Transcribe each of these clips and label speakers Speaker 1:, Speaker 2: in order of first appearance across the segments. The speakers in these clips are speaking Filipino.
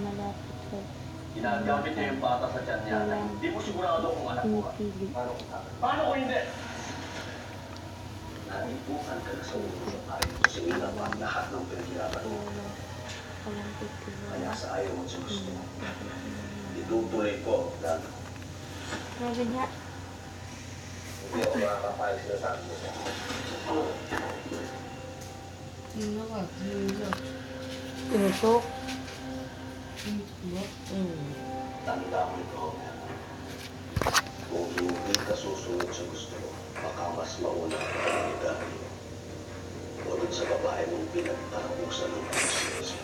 Speaker 1: malapit.
Speaker 2: Ginagamit niya yung bata sa tiyan niya na hindi mo sigurado kung anak mo. Paano ko hindi? Naibukan ka na sa ulo sa tayo kasi inaba lahat ng pinaghirapan mo. Kaya sa ayaw mo sa gusto mo. Itutuloy ko lang.
Speaker 1: Grabe niya.
Speaker 2: Hindi ako makakapayag sila sa akin mo.
Speaker 3: Tinusok.
Speaker 2: Tanda mo ito. Kung hindi ka susunod sa gusto mo, baka mas mauna ang pagkakita mo. O dun sa babae mong pinagtarapusan ng princessu.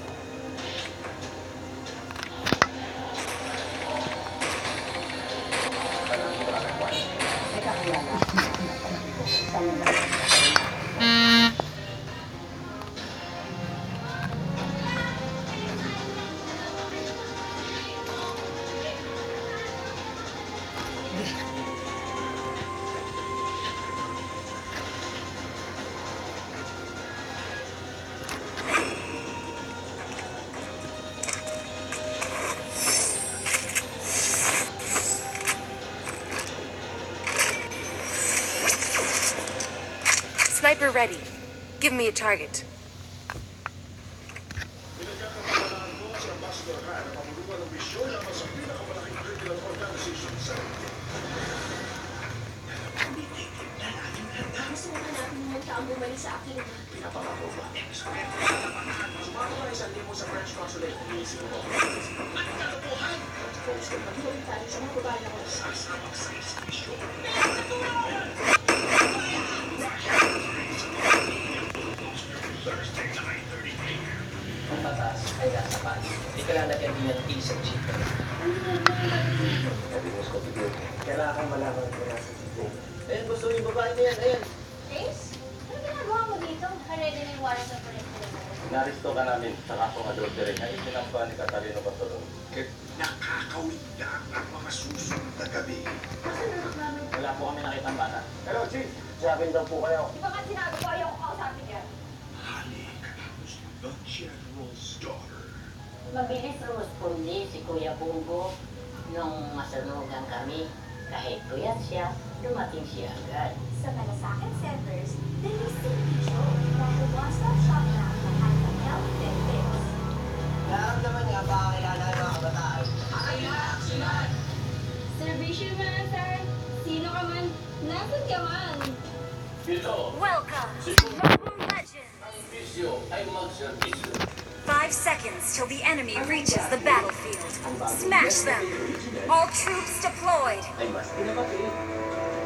Speaker 4: Sniper ready. Give me a target.
Speaker 5: Gusto mo na natin pumunta ang bumalik sa aking.
Speaker 2: Pinapangako ba? Sumama ka isang limo sa French consulate. Iisip mo. Ang katotohan!
Speaker 5: Pag-iwalin tayo sa mga babae ako.
Speaker 2: Sasabak sa ispisyo.
Speaker 6: Ang patas ay nasa pan. Hindi ka lalagyan din ng isang chicken.
Speaker 2: Sabihin ko bigyan.
Speaker 6: Kailangan malaman ko nasa chicken. Ayun, gusto yung babae na yan. Ayun.
Speaker 5: Ace? Ano ginagawa mo dito? Ready na yung warrant of arrest.
Speaker 2: Naristo ka namin sa kasong adultery na isinampa ni Catalino Patolong.
Speaker 7: Nakakawin lang ang mga susunod na gabi.
Speaker 5: Kasunod namin.
Speaker 2: Wala po kami nakitang bata. Hello, Chief! Sabihin daw po kayo.
Speaker 5: Di ba kasi sinabi ko ayaw ko kausapin yan?
Speaker 7: Halik the General's daughter.
Speaker 8: Mabilis rumuspondi si Kuya Bungo nung masunugan kami. Kahit puyat siya, dumating siya agad.
Speaker 5: Sa Malasakit Centers, Denise Picho, dahil one-stop shop na ang lahat ng health benefits.
Speaker 6: Nararamdaman niya ba ang kailangan ng mga kabataan? Ayan!
Speaker 5: Servisyo man, sir. Sino ka man? Nasaan ka man?
Speaker 2: Ito,
Speaker 4: Welcome
Speaker 2: si
Speaker 4: to Mobile Legends.
Speaker 2: ang bisyo ay magserbisyo.
Speaker 4: 5 seconds till the enemy reaches the battlefield. Smash them. All troops deployed.
Speaker 2: Ay mas pinapatid.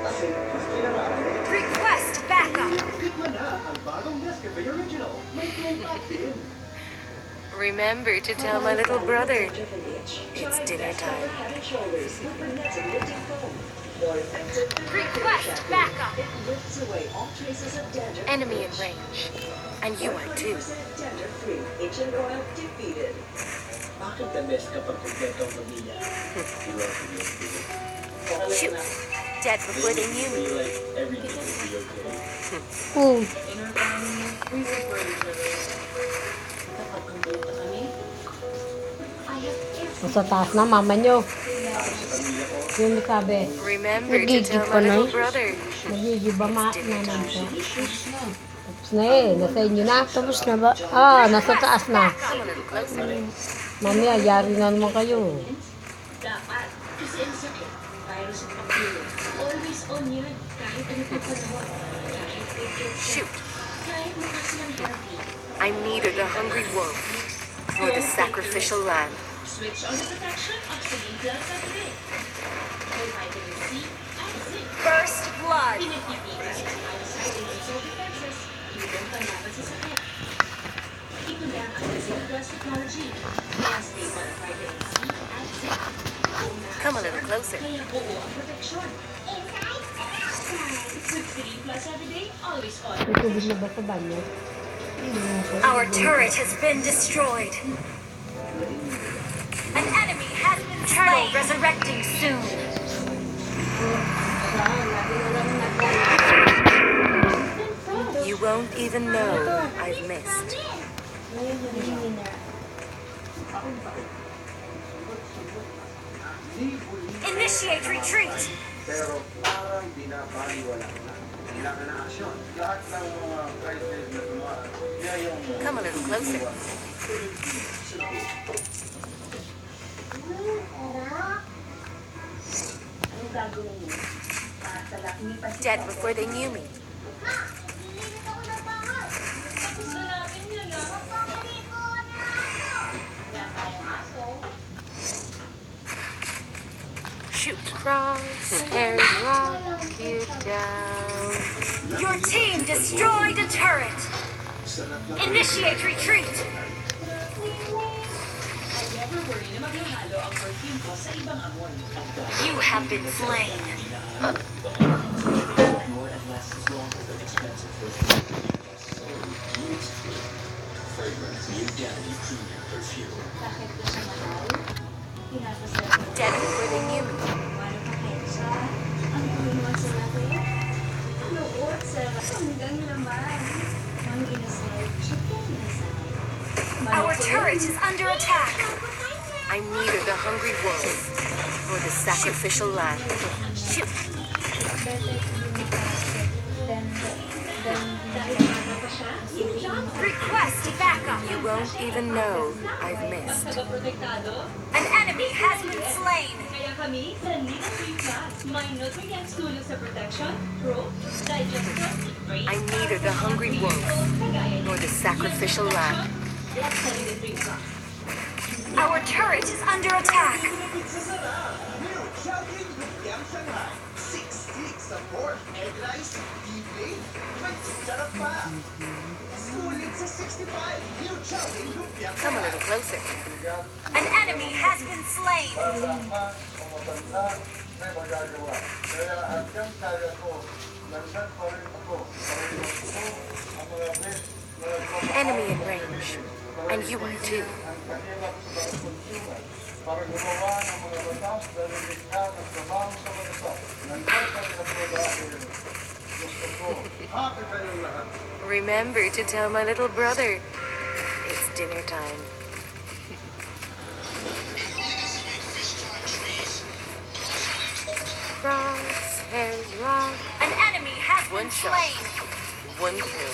Speaker 2: Kasi mas pinapatid.
Speaker 4: Request backup.
Speaker 2: Tikman na ang bagong Nescafe Original. May playback din.
Speaker 4: Remember to tell my little brother it's dinner time. Request backup. Enemy in range. And you are too.
Speaker 6: Bakit the best kapag kompleto ang pamilya?
Speaker 4: Shoot. Dead before they knew me.
Speaker 6: Feel like everything will be okay.
Speaker 3: Oh,
Speaker 8: Kapag kumpleto kami,
Speaker 3: nasa taas na mama nyo. Yung sabi,
Speaker 4: Remember to
Speaker 3: Nagigib
Speaker 4: tell
Speaker 3: pa
Speaker 4: my
Speaker 3: na
Speaker 4: little
Speaker 3: eh.
Speaker 4: brother
Speaker 3: nagigiba
Speaker 4: it's dinner
Speaker 3: naman
Speaker 4: time.
Speaker 3: siya. Tapos na eh, nasa inyo na. Tapos na ba? Ah, nasa taas na.
Speaker 4: Come a little closer.
Speaker 3: Mamaya, yari na naman kayo.
Speaker 5: Dapat. Kasi ang sakit. Virus at bacteria. Always on yun. Kahit ano pa panahon. Kahit picture.
Speaker 4: Shoot.
Speaker 5: Kahit mukha silang healthy.
Speaker 4: I needed a hungry wolf for the sacrificial lamb.
Speaker 5: Switch on the protection oxygen plus every day. May vitamin C and zinc.
Speaker 4: First blood.
Speaker 5: Pinagpipigas ang outside and soul defenses. Ibang panlaban sa sakit. Ito lang ang Zinc Plus technology. Kaya stable ang vitamin C and zinc.
Speaker 4: Come a little closer.
Speaker 5: Kaya buo ang proteksyon. With 3 plus every day, always on.
Speaker 3: May tubig na ba sa banyo?
Speaker 4: Our turret has been destroyed. An enemy has been slain. Resurrecting soon. You even know I've missed.
Speaker 1: Ngayon yung winner.
Speaker 4: Initiate retreat!
Speaker 7: Pero parang binabaliwala na. Kailangan ng aksyon. Lahat ng mga crisis na tumaan, yan yung...
Speaker 4: Come a little closer.
Speaker 5: Anong gagawin mo? Para sa lumipas
Speaker 4: Dead before they knew me. Shoot. Cross, hair, rock you down. Your team destroyed a turret. Initiate retreat. You have been slain.
Speaker 5: Bakit ko siya mahal? Pinapasaya ko.
Speaker 4: Dead before they knew me.
Speaker 5: Paano ka kayo siya? Ang tulinuan sa natin? Loob sa hanggang naman. Ang inasal, chicken inasal.
Speaker 4: Our turret is under attack. I'm neither the hungry wolf nor the sacrificial lamb. Shoot.
Speaker 1: Better to be casted than
Speaker 5: Dahil maaga pa siya,
Speaker 4: Request backup. You won't even know I've missed.
Speaker 5: tagaprotektado.
Speaker 4: An enemy has been slain.
Speaker 5: Kaya kami, sanli ng free class. May nutrients tulong sa protection, growth, digestion, brain,
Speaker 4: I'm neither the hungry wolf nor the sacrificial lamb.
Speaker 5: Let's study the free class.
Speaker 4: Our turret is under attack.
Speaker 7: Support, egg rice, evening, sarap pa. Sulit sa 65, new chowking lumpia.
Speaker 4: Come a little closer. An enemy has been slain.
Speaker 7: May magagawa. Kaya hanggang kaya ko, landan pa rin ako. Ang mga best na
Speaker 4: Enemy in range. And you are too.
Speaker 7: ang kahirap sa mga konsumer para gumawa ng mga batas dahil likha ng trabaho sa bansa. Nandiyan pa rin ako dahil gusto ko. Happy kayong lahat.
Speaker 4: Remember to tell my little brother it's dinner time. Crosshairs wrong. An enemy has been slain. One kill.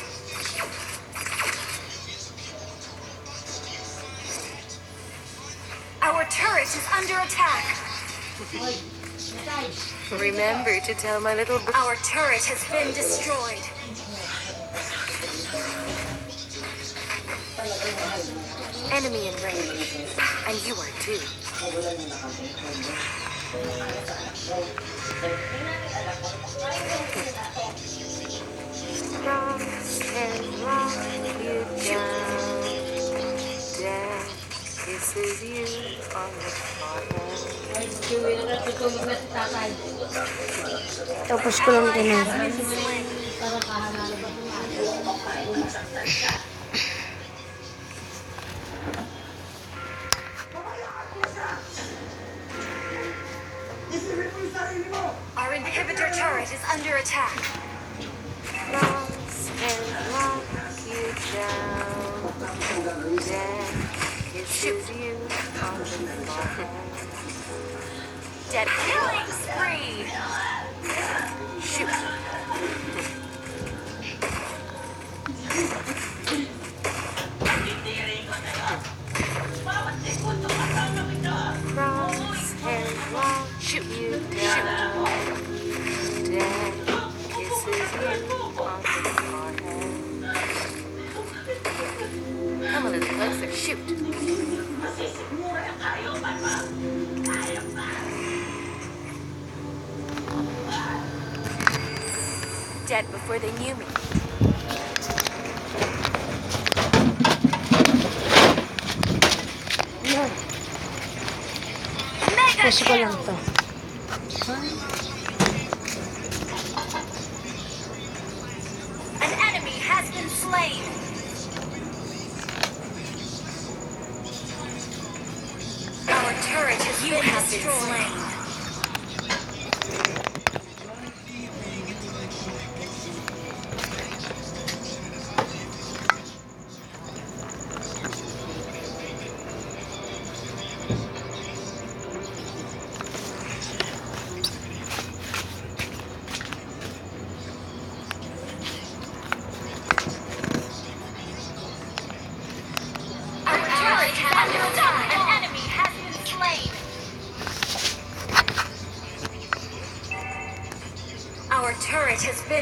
Speaker 4: Our turret is under attack. Remember to tell my little brother. Our turret has been destroyed. Enemy in range. And you are too. Crosshairs wrong you down. Death kisses you on the forehead.
Speaker 3: Natutulog na si tatay. Tapos ko lang tinay. Para kahanalo ba
Speaker 4: Our inhibitor turret is under attack. Crosshairs lock you down. Death kisses you on the forehead. Dead killing spree. Shoot. Crosshairs lock shoot you down. Death kisses you on the forehead. Come a little closer. Shoot. Dead before they knew me.
Speaker 3: Yan.
Speaker 4: Mega
Speaker 3: Tapos ko lang
Speaker 4: kill.
Speaker 3: to.
Speaker 4: An enemy has been slain. Our turret has been destroyed.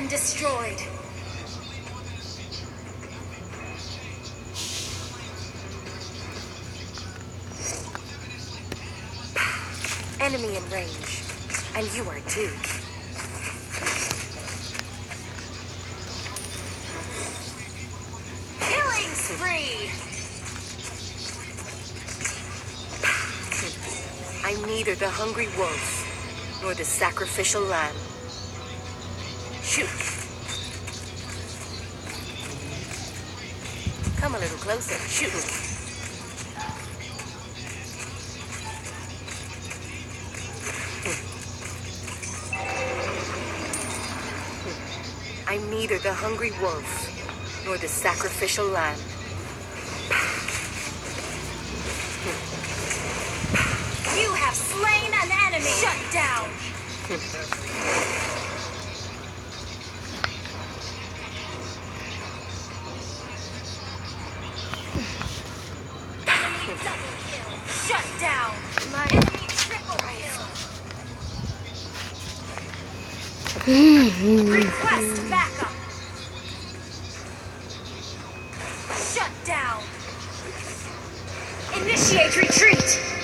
Speaker 4: been destroyed. Enemy in range, and you are too. Killing spree! I'm neither the hungry wolf nor the sacrificial lamb. Shoot. Come a little closer. Shoot. I'm neither the hungry wolf nor the sacrificial lamb. You have slain an enemy! Shut down! Enemy double kill! Shut down! Enemy triple kill! Request backup! Shut down! Initiate retreat!